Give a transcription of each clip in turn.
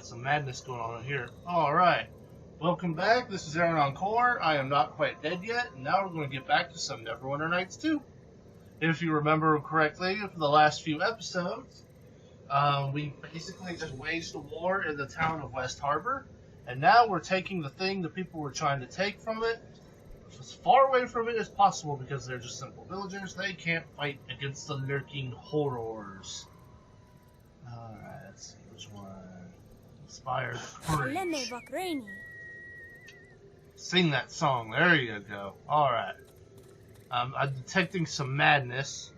got some madness going on here. Alright. Welcome back. This is Aaron on Core. I am not quite dead yet. And now we're going to get back to some Neverwinter Nights 2. If you remember correctly, for the last few episodes, we basically just waged a war in the town of West Harbor. And now we're taking the thing the people were trying to take from it as far away from it as possible because they're just simple villagers. They can't fight against the lurking horrors. Alright, let's see which one. Inspired Courage. Sing that song. There you go. Alright. I'm detecting some madness.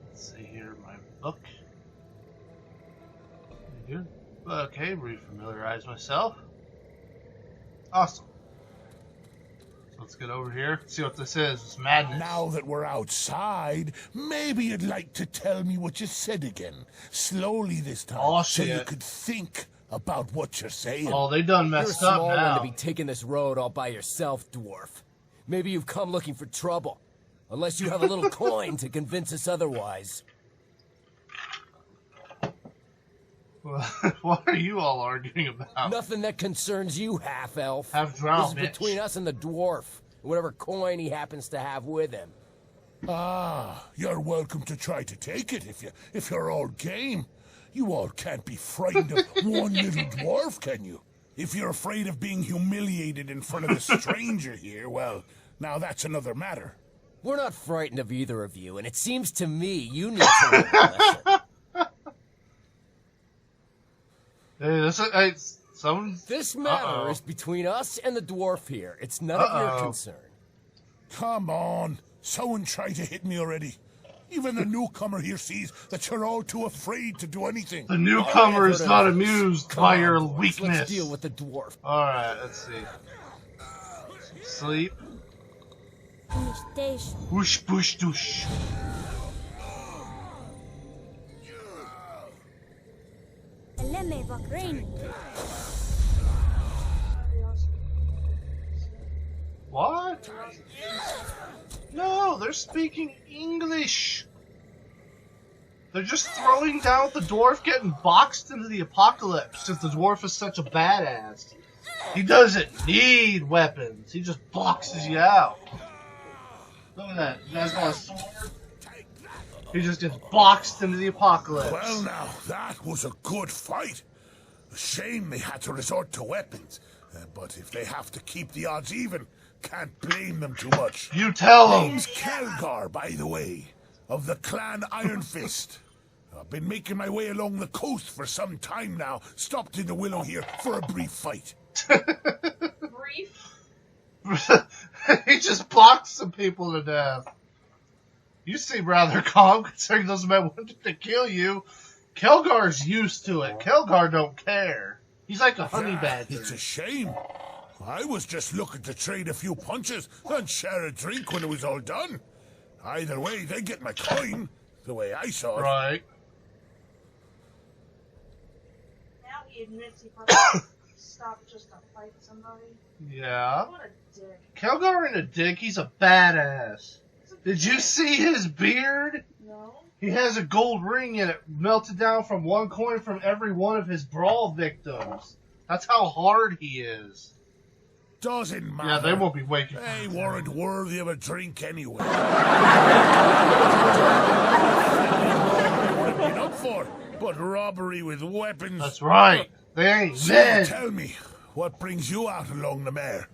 Let's see here, my book. Good. Okay, refamiliarize myself. Awesome. So let's get over here, see what this is. It's madness. Now that we're outside, maybe you'd like to tell me what you said again. Slowly this time, so you could think about what you're saying. Oh, they done messed up now. You're a small one to be taking this road all by yourself, dwarf. Maybe you've come looking for trouble. Unless you have a little coin to convince us otherwise. What are you all arguing about? Nothing that concerns you, half-elf. Half-drow, This is between us and the dwarf. Whatever coin he happens to have with him. Ah, you're welcome to try to take it if you're all game. You all can't be frightened of one little dwarf, can you? If you're afraid of being humiliated in front of a stranger here, well, now that's another matter. We're not frightened of either of you, and it seems to me you need to learn a lesson. Hey, this matter is between us and the dwarf here. It's none of your concern. Come on. Someone tried to hit me already. Even the newcomer here sees that you're all too afraid to do anything. The newcomer is not amused by your dwarf. weakness. Let's deal with the dwarf. Alright, let's see. Sleep. Whoosh, boosh, doosh. What? No, they're speaking English. They're just throwing down the dwarf getting boxed into the apocalypse since the dwarf is such a badass. He doesn't need weapons. He just boxes you out. Look at that. You guys got a sword? He just gets boxed into the apocalypse. Well now, that was a good fight. A shame they had to resort to weapons. But if they have to keep the odds even, can't blame them too much. You tell them. Name's Kelgar, by the way, of the clan Iron Fist. I've been making my way along the coast for some time now. Stopped in the Willow here for a brief fight. Brief? He just boxed some people to death. You seem rather calm considering those men wanted to kill you. Kelgar's used to it. Kelgar don't care. He's like a honey badger. It's a shame. I was just looking to trade a few punches and share a drink when it was all done. Either way, they get my coin, the way I saw it. Right. Now he admits he probably stopped just to fight somebody. Yeah. What a dick. Kelgar ain't a dick. He's a badass. Did you see his beard? No. He has a gold ring in it, melted down from one coin from every one of his Brawl victims. That's how hard he is. Doesn't matter. Yeah, they won't be waking up. They weren't worthy of a drink anyway. What have been up for? But robbery with weapons. That's right. They ain't So men. tell me, what brings you out along the mare?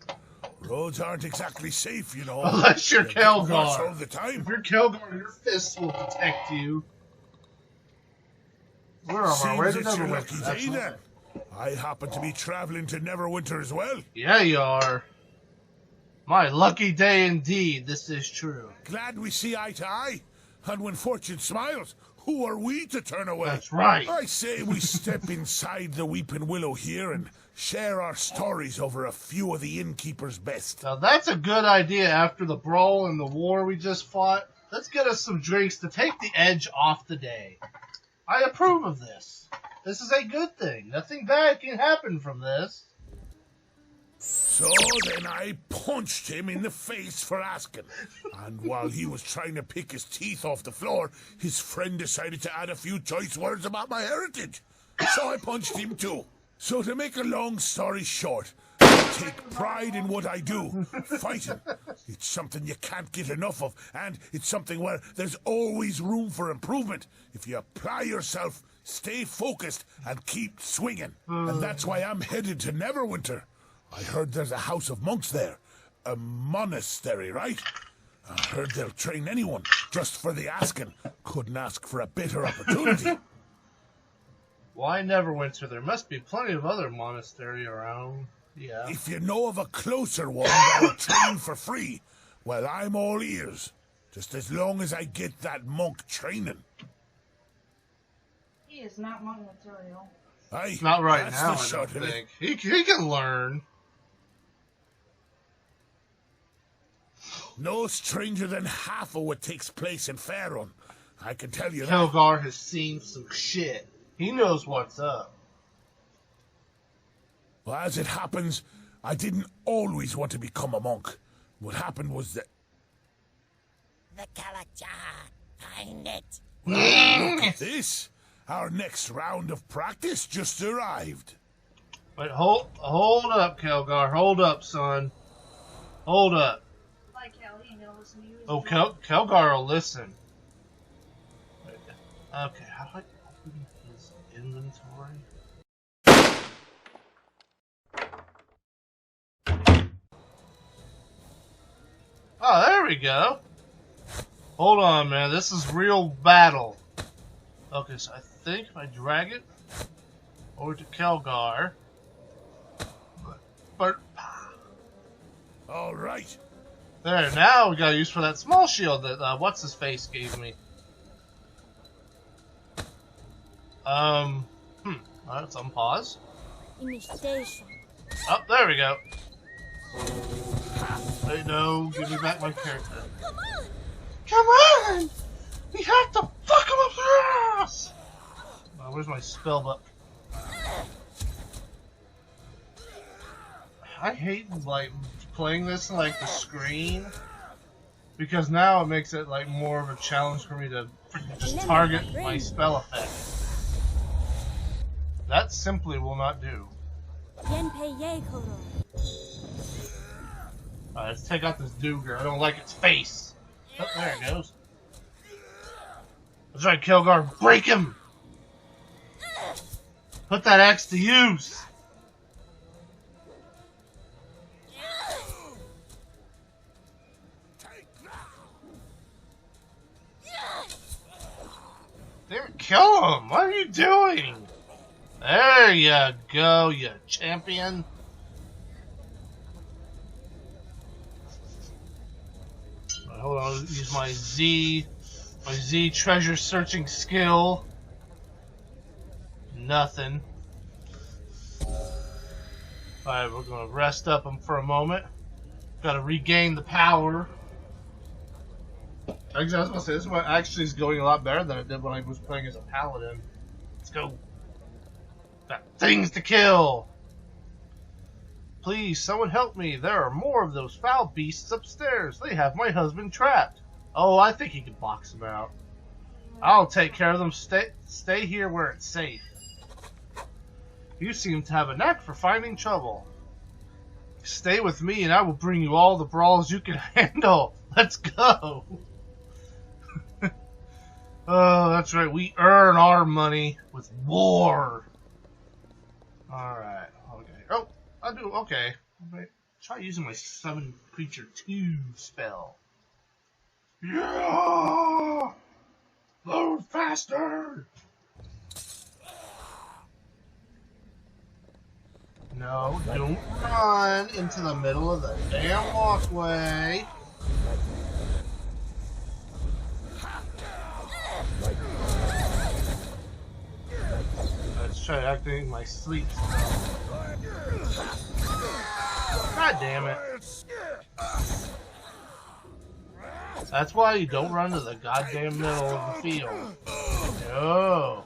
Roads aren't exactly safe, you know. Unless you're They're getting worse Kelgar. all the time. If you're Kelgar, your fists will protect you. We're on our way to Seems it's your lucky Neverwinter. day That's then. I happen to be traveling to Neverwinter as well. Yeah, you are. My lucky day indeed. This is true. Glad we see eye to eye. And when fortune smiles, who are we to turn away? That's right. I say we step inside the Weeping Willow here and share our stories over a few of the innkeeper's best. Now that's a good idea after the brawl and the war we just fought. Let's get us some drinks to take the edge off the day. I approve of this. This is a good thing. Nothing bad can happen from this. So then I punched him in the face for asking. And while he was trying to pick his teeth off the floor, his friend decided to add a few choice words about my heritage. so I punched him too. So to make a long story short, I take pride in what I do, fighting. It's something you can't get enough of, and it's something where there's always room for improvement. If you apply yourself, stay focused, and keep swinging. And that's why I'm headed to Neverwinter. I heard there's a house of monks there. A monastery, right? I heard they'll train anyone, just for the asking. Couldn't ask for a better opportunity. Why Neverwinter? There must be plenty of other monastery around. Yeah. If you know of a closer one that'll train for free, well, I'm all ears. Just as long as I get that monk training. He is not monk material. Aye, Not right that's now, the I shot don't of it. think. He can learn. No stranger than half of what takes place in Faerun. I can tell you that. Kelgar has seen some shit. He knows what's up. Well, as it happens, I didn't always want to become a monk. What happened was that... The Kalach-cha. Find it. Look at this. Our next round of practice just arrived. Wait, hold up, Kelgar. Hold up, son. Hold up. Like hell, he knows me. Oh, Kelgar will listen. Okay, how do I open his inventory? Oh, there we go. Hold on, man. This is real battle. Okay, so I think if I drag it over to Kelgar. But All right. there, now we got use for that small shield that what's his face gave me. Let's unpause. Initiation. Oh, there we go. Wait, no, give me back my character. Come on! We have to fuck him up the ass! Oh, where's my spell book? I hate, like, playing this in, like, the screen. Because now it makes it, like, more of a challenge for me to just target my spell effect. That simply will not do. Alright, let's take out this Duger. I don't like its face. Oh, there it goes. That's right, Kelgar. Break him! Put that axe to use! Damn it, kill him! What are you doing? There you go, you champion. Right, hold on, use my Z treasure searching skill. Nothing. Alright, we're gonna rest up him for a moment. Gotta regain the power. Actually, I was gonna say, this one actually is going a lot better than it did when I was playing as a paladin. Let's go. Got things to kill! Please, someone help me. There are more of those foul beasts upstairs. They have my husband trapped. Oh, I think he can box them out. I'll take care of them. Stay here where it's safe. You seem to have a knack for finding trouble. Stay with me and I will bring you all the brawls you can handle. Let's go. Oh, that's right. We earn our money with war. Alright. Okay. Oh, I do. Okay. Wait, try using my summon creature 2 spell. Yeah! Load faster! No, don't run into the middle of the damn walkway. Let's try activating my sleep spell. God damn it. That's why you don't run to the goddamn middle of the field. No.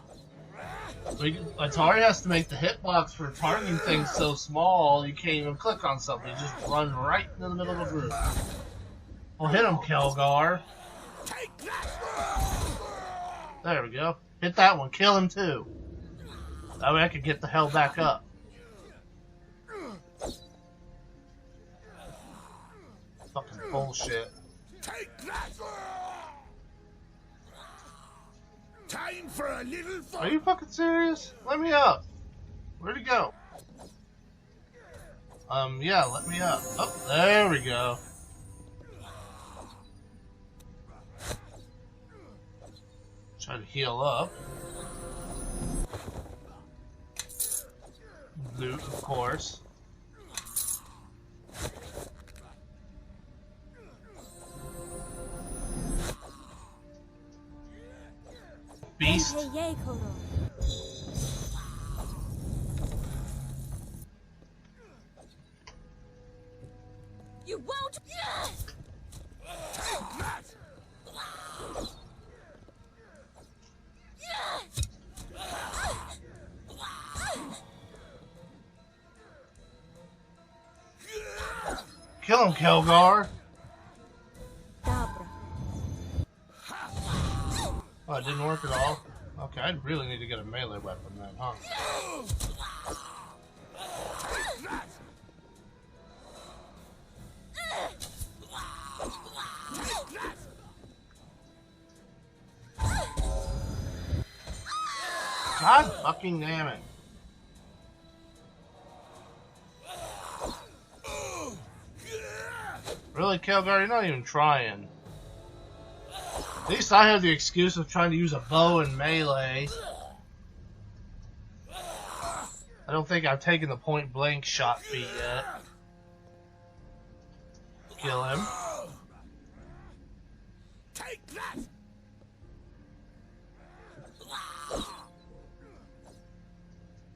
Atari has to make the hitbox for targeting things so small you can't even click on something. You just run right into the middle of the room. Well, hit him, Kelgar. There we go. Hit that one. Kill him too. That way I could get the hell back up. Fucking bullshit. Take that! Time for a little fun. Are you fucking serious? Let me up. Where'd he go? Yeah, let me up. Oh, there we go. Try to heal up. Loot, of course. Beast. You won't. Take that! Kill him, Kelgar. Oh, it didn't work at all? Okay, I really need to get a melee weapon then, huh? God fucking damn it. Really, Kelgar? You're not even trying. At least I have the excuse of trying to use a bow and melee. I don't think I've taken the point blank shot feat yet. Kill him. Take that!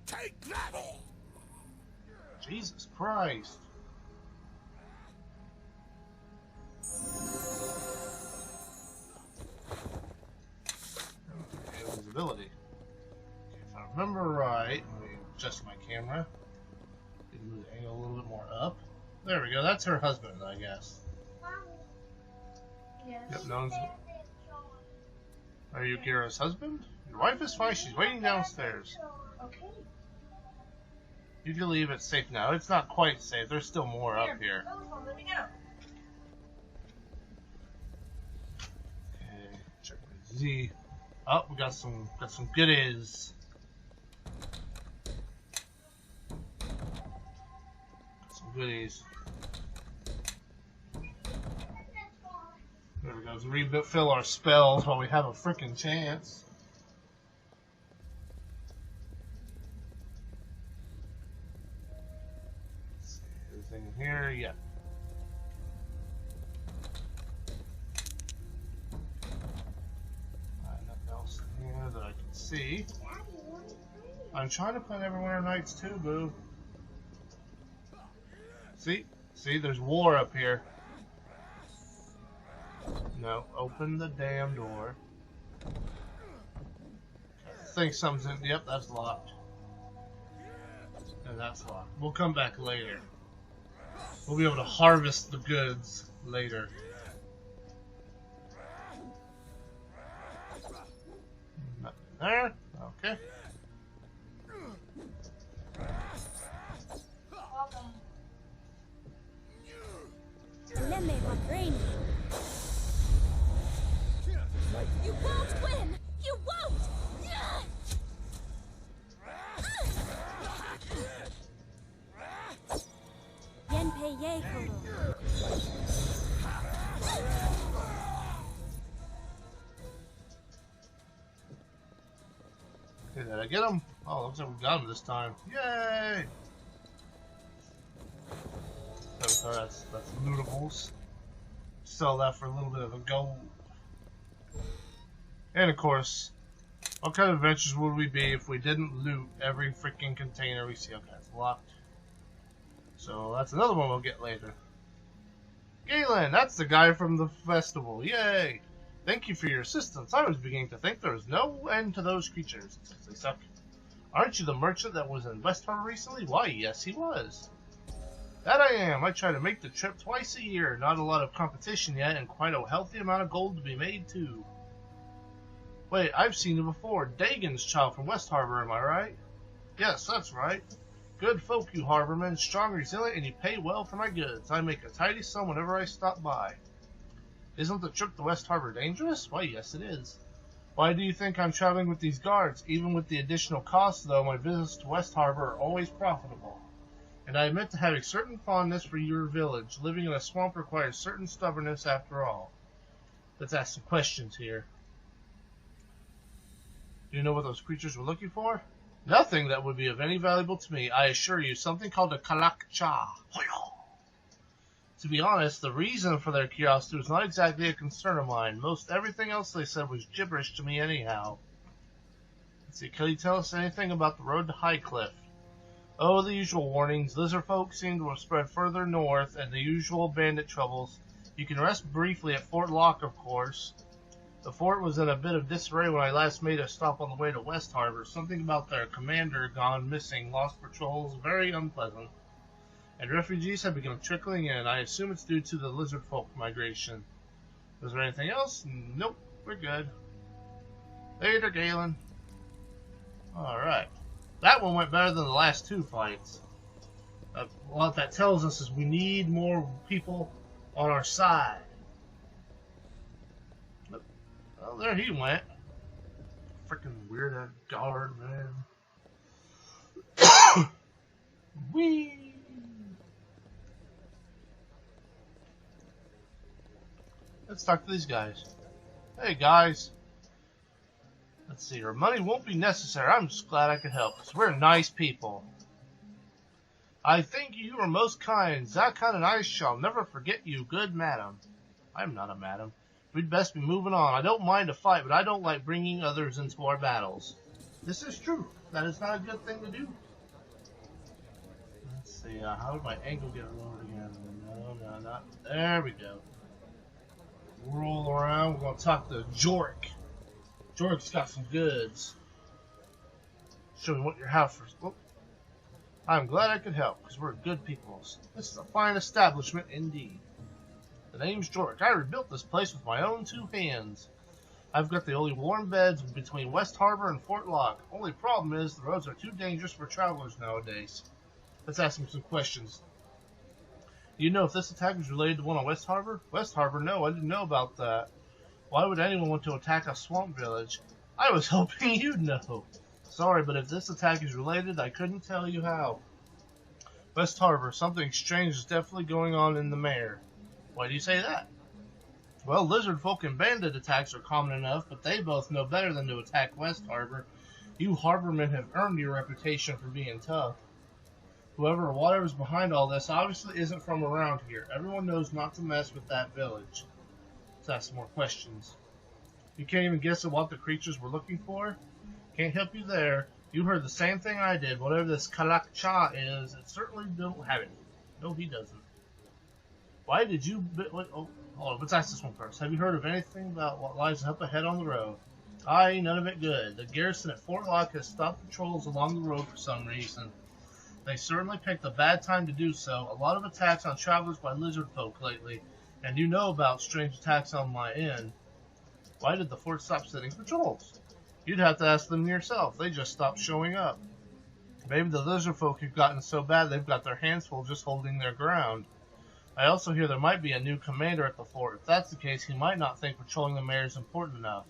Take that! Jesus Christ. Visibility. Okay, if I remember right, let me adjust my camera. Move the angle a little bit more up. There we go. That's her husband, I guess. Yes. Yep, no one's... Are you Kira's husband? Your wife is fine. She's waiting downstairs. Okay. You can leave. It's safe now. It's not quite safe. There's still more up here. Telephone, let me go. Okay, check my Z. Oh, we got some goodies. Got some goodies. There we go. Let's refill our spells while we have a freaking chance. Let's see, everything in here? Yeah. Nothing else in here that I can see. I'm trying to play Neverwinter Nights too, boo. See? See, there's war up here. No, open the damn door. I think something's in. Yep, that's locked. And that's locked. We'll come back later. We'll be able to harvest the goods later. Nothing there. Okay. Lemme Magrani. You won't win! You won't! Yenpei Yekoro. Okay, did I get him? Oh, looks like we got him this time. Yay! So that's lootables. Sell that for a little bit of a gold. And of course, what kind of adventures would we be if we didn't loot every freaking container we see? Okay, it's locked. So that's another one we'll get later. Galen, that's the guy from the festival. Yay! Thank you for your assistance. I was beginning to think there was no end to those creatures. They suck. Aren't you the merchant that was in West Harbor recently? Why, yes, he was. That I am. I try to make the trip twice a year. Not a lot of competition yet, and quite a healthy amount of gold to be made, too. Wait, I've seen you before. Dagon's child from West Harbor, am I right? Yes, that's right. Good folk, you harbormen. Strong, resilient, and you pay well for my goods. I make a tidy sum whenever I stop by. Isn't the trip to West Harbor dangerous? Why, yes, it is. Why do you think I'm traveling with these guards? Even with the additional costs, though, my visits to West Harbor are always profitable. And I admit to having certain fondness for your village. Living in a swamp requires certain stubbornness after all. Let's ask some questions here. Do you know what those creatures were looking for? Nothing that would be of any valuable to me, I assure you. Something called a Kalach-cha. To be honest, the reason for their curiosity was not exactly a concern of mine. Most everything else they said was gibberish to me anyhow. Let's see, can you tell us anything about the road to High Cliff? Oh, the usual warnings. Lizard folk seem to have spread further north, and the usual bandit troubles. You can rest briefly at Fort Locke, of course. The fort was in a bit of disarray when I last made a stop on the way to West Harbor. Something about their commander gone missing, lost patrols, very unpleasant. And refugees have begun trickling in. I assume it's due to the lizard folk migration. Was there anything else? Nope, we're good. Later, Galen. Alright. That one went better than the last two fights. What that tells us is we need more people on our side. Well, there he went. Freaking weird guard, man. Whee! Let's talk to these guys. Hey, guys. Let's see. Our money won't be necessary. I'm just glad I could help, because we're nice people. I think you are most kind. That kind of nice shall never forget you, good madam. I'm not a madam. We'd best be moving on. I don't mind a fight, but I don't like bringing others into our battles. This is true. That is not a good thing to do. Let's see. How did my angle get lowered again? No, not. There we go. Roll around. We're going to talk to Jork. Jork's got some goods. Show me what you have for. Oh. I'm glad I could help, because we're good people. This is a fine establishment indeed. The name's Jork. I rebuilt this place with my own two hands. I've got the only warm beds between West Harbor and Fort Locke. Only problem is the roads are too dangerous for travelers nowadays. Let's ask him some questions. Do you know if this attack is related to one on West Harbor? West Harbor? No, I didn't know about that. Why would anyone want to attack a swamp village? I was hoping you'd know. Sorry, but if this attack is related, I couldn't tell you how. West Harbor, something strange is definitely going on in the mare. Why do you say that? Well, lizard folk and bandit attacks are common enough, but they both know better than to attack West Harbor. You harbormen have earned your reputation for being tough. Whoever or whatever's behind all this obviously isn't from around here. Everyone knows not to mess with that village. Let's ask some more questions. You can't even guess at what the creatures were looking for? Can't help you there. You heard the same thing I did. Whatever this Kalach-cha is, it certainly don't have it. No, he doesn't. Why did you... hold on, let's ask this one first. Have you heard of anything about what lies up ahead on the road? Aye, none of it good. The garrison at Fort Locke has stopped patrols along the road for some reason. They certainly picked a bad time to do so. A lot of attacks on travelers by lizard folk lately, and you know about strange attacks on my end. Why did the fort stop sending patrols? You'd have to ask them yourself. They just stopped showing up. Maybe the lizard folk have gotten so bad they've got their hands full just holding their ground. I also hear there might be a new commander at the fort. If that's the case, he might not think patrolling the mare is important enough.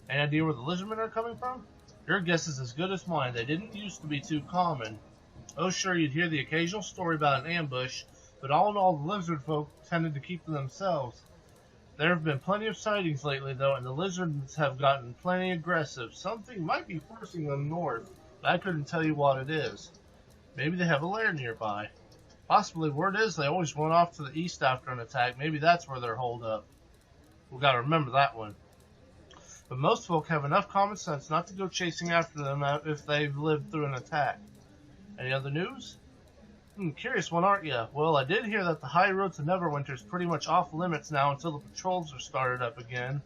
Any idea where the lizardmen are coming from? Your guess is as good as mine. They didn't used to be too common. Oh, sure, you'd hear the occasional story about an ambush, but all in all, the lizard folk tended to keep to themselves. There have been plenty of sightings lately, though, and the lizards have gotten plenty aggressive. Something might be forcing them north, but I couldn't tell you what it is. Maybe they have a lair nearby. Possibly, word is they always run off to the east after an attack. Maybe that's where they're holed up. We've got to remember that one. But most folk have enough common sense not to go chasing after them if they've lived through an attack. Any other news? Curious one, aren't you? Well, I did hear that the high road to Neverwinter is pretty much off limits now until the patrols are started up again.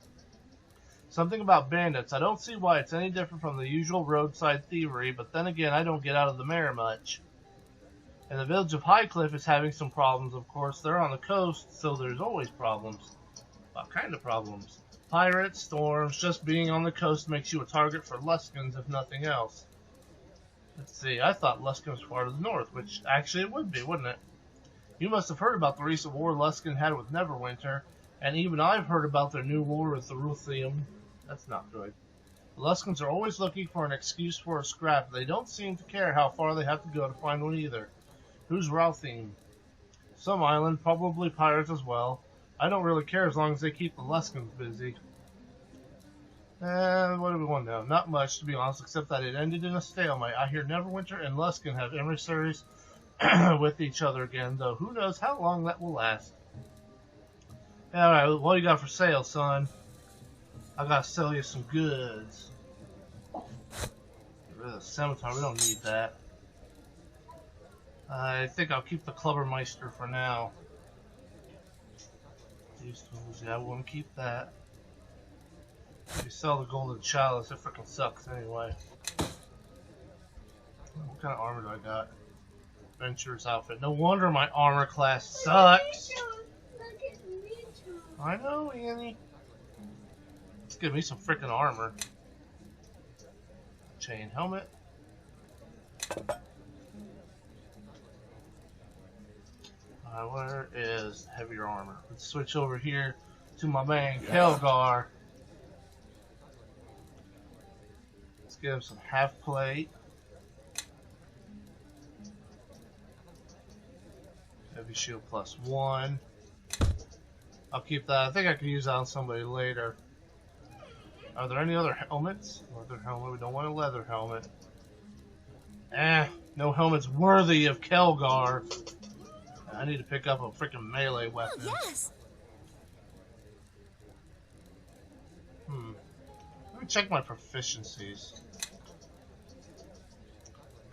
Something about bandits. I don't see why it's any different from the usual roadside thievery, but then again, I don't get out of the mare much. And the village of High Cliff is having some problems, of course. They're on the coast, so there's always problems. What kind of problems? Pirates, storms, just being on the coast makes you a target for Luskins, if nothing else. Let's see, I thought Luskan was far to the north, which actually it would be, wouldn't it? You must have heard about the recent war Luskan had with Neverwinter, and even I've heard about their new war with the Ruthium. That's not good. The Luskans are always looking for an excuse for a scrap. They don't seem to care how far they have to go to find one either. Who's Ruthium? Some island, probably pirates as well. I don't really care as long as they keep the Luskans busy. And what do we want to know? Not much, to be honest, except that it ended in a stalemate. I hear Neverwinter and Luskan have emissaries with each other again, though who knows how long that will last. Alright, what do you got for sale, son? I gotta sell you some goods. Get rid of the scimitar, we don't need that. I think I'll keep the Clubbermeister for now. These tools, yeah, I won't keep that. If you sell the Golden Chalice, it freaking sucks anyway. What kind of armor do I got? Adventurer's outfit. No wonder my armor class sucks. I know, Annie. Let's give me some freaking armor. Chain helmet. Where is heavier armor? Let's switch over here to my man Kelgar. Let's give him some half plate. Heavy shield +1. I'll keep that. I think I can use that on somebody later. Are there any other helmets? Leather helmet. We don't want a leather helmet. No helmet's worthy of Kelgar. I need to pick up a freaking melee weapon. Oh, yes. Let me check my proficiencies.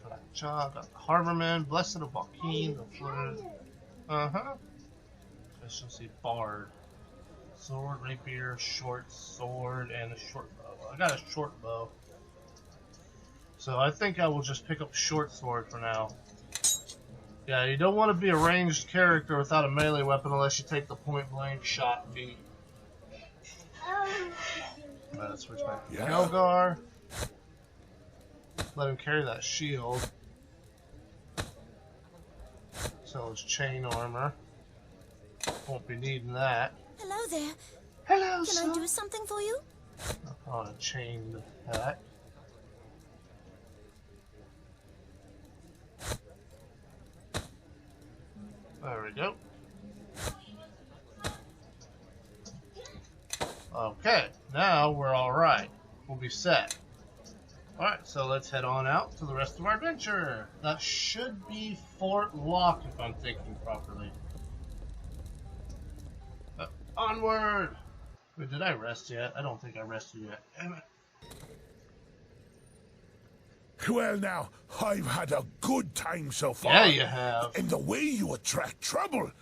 Kalach-cha, got the Harborman, Blessed of Valkeen, the Flirt. Proficiency Bard. Sword, rapier, short sword, and a short bow. I got a short bow. So I think I will just pick up short sword for now. Yeah, you don't want to be a ranged character without a melee weapon unless you take the point blank shot feat. Let's switch back to Kelgar. Let him carry that shield. Sell his chain armor. Won't be needing that. Hello there. Hello, Can I do something for you? On a chain hat. There we go. Okay, now we're alright. We'll be set. Alright, so let's head on out to the rest of our adventure. That should be Fort Locke if I'm thinking properly. Onward! Wait, did I rest yet? I don't think I rested yet. Damn it. Well now, I've had a good time so far. Yeah, you have. And the way you attract trouble.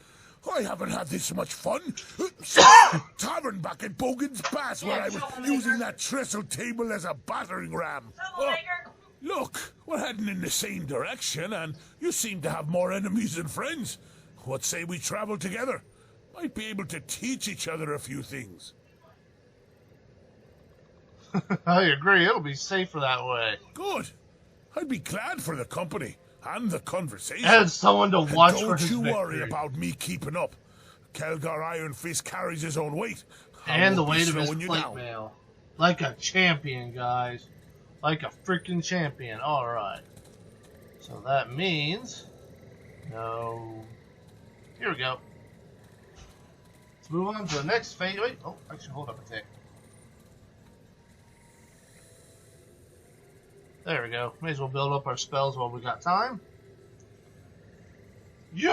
I haven't had this much fun since the tavern back at Bogan's Pass where I was using that trestle table as a battering ram. Oh, look, we're heading in the same direction and you seem to have more enemies than friends. What say we travel together? Might be able to teach each other a few things. I agree, it'll be safer that way. Good. I'd be glad for the company and the conversation. And someone to watch for his Don't you worry victory. about me keeping up. Kelgar Iron Fist carries his own weight. And the won't be weight of his slowing you plate down. mail. Like a champion, guys. Like a freaking champion. Alright. So that means... No... Here we go. Let's move on to the next phase. Wait, oh, actually, hold up a tick. There we go. May as well build up our spells while we got time. Yeah!